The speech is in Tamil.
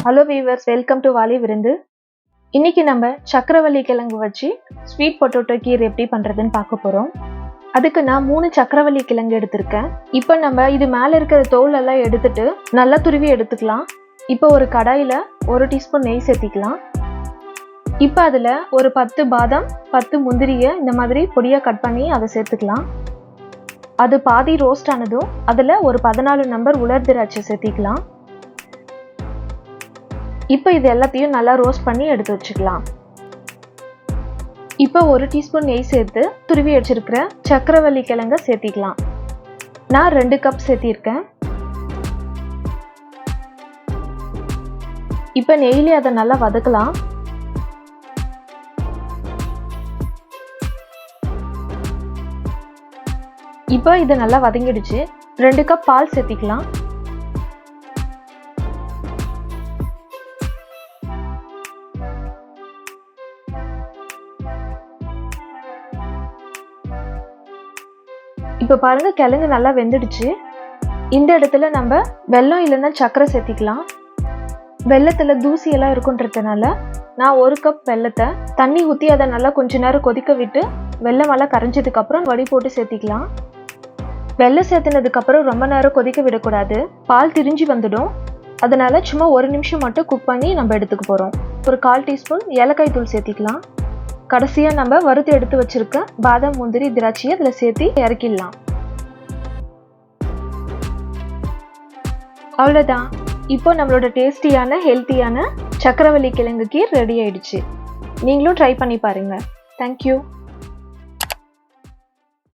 ஹலோ வீவர்ஸ், வெல்கம் டு வாலி விருந்து. இன்னைக்கு நம்ம சக்கரவள்ளி கிழங்கு வச்சு ஸ்வீட் பொட்டேட்டோ கீர் எப்படி பண்ணுறதுன்னு பார்க்க போகிறோம். அதுக்கு நான் 3 சக்கரவள்ளி கிழங்கு எடுத்திருக்கேன். இப்போ நம்ம இது மேலே இருக்கிற தோல் எல்லாம் எடுத்துட்டு நல்லா துருவி எடுத்துக்கலாம். இப்போ ஒரு கடாயில் 1 டீஸ்பூன் நெய் சேர்த்திக்கலாம். இப்போ அதில் ஒரு 10 பாதாம் 10 முந்திரியை இந்த மாதிரி பொடியாக கட் பண்ணி அதை சேர்த்துக்கலாம். அது பாதி ரோஸ்ட் ஆனதும் அதில் ஒரு 14 நம்பர் உலர் திராட்சை சேர்த்திக்கலாம். இப்போ இது எல்லாத்தையும் நல்லா ரோஸ்ட் பண்ணி எடுத்து வச்சுக்கலாம். இப்போ 1 டீஸ்பூன் நெய் சேர்த்து துருவி வச்சிருக்கிற சக்கரவள்ளி கிழங்க சேர்த்திக்கலாம். நான் 2 கப் சேர்த்திருக்கேன். இப்போ நெய்யிலே அதை நல்லா வதக்கலாம். இப்போ இது நல்லா வதங்கிடுச்சு. 2 கப் பால் சேர்த்திக்கலாம். இப்போ பாருங்க, கிழங்கு நல்லா வெந்துடுச்சு. இந்த இடத்துல நம்ம வெல்லம் இல்லைன்னா சர்க்கரை சேர்த்திக்கலாம். வெள்ளத்தில் தூசியெல்லாம் இருக்குன்றதுனால நான் 1 கப் வெல்லத்தை தண்ணி ஊற்றி அதை நல்லா கொஞ்ச நேரம் கொதிக்க விட்டு வெள்ளமெல்லாம் கரைஞ்சதுக்கப்புறம் வடி போட்டு சேர்த்திக்கலாம். வெல்லம் சேர்த்துனதுக்கப்புறம் ரொம்ப நேரம் கொதிக்க விடக்கூடாது, பால் திரிஞ்சு வந்துடும். அதனால சும்மா 1 நிமிஷம் மட்டும் குக் பண்ணி நம்ம எடுத்துக்க போகிறோம். ஒரு 1/4 டீஸ்பூன் ஏலக்காய் தூள் சேர்த்திக்கலாம். கடைசியாக நம்ம வறுத்து எடுத்து வச்சிருக்க பாதாம் முந்திரி திராட்சையை அதில் சேர்த்து இறக்கிடலாம். அவ்வளோதான். இப்போ நம்மளோட டேஸ்டியான ஹெல்த்தியான சக்கரவள்ளி கிழங்கு கீர் ரெடி ஆயிடுச்சு. நீங்களும் ட்ரை பண்ணி பாருங்க. தேங்க்யூ.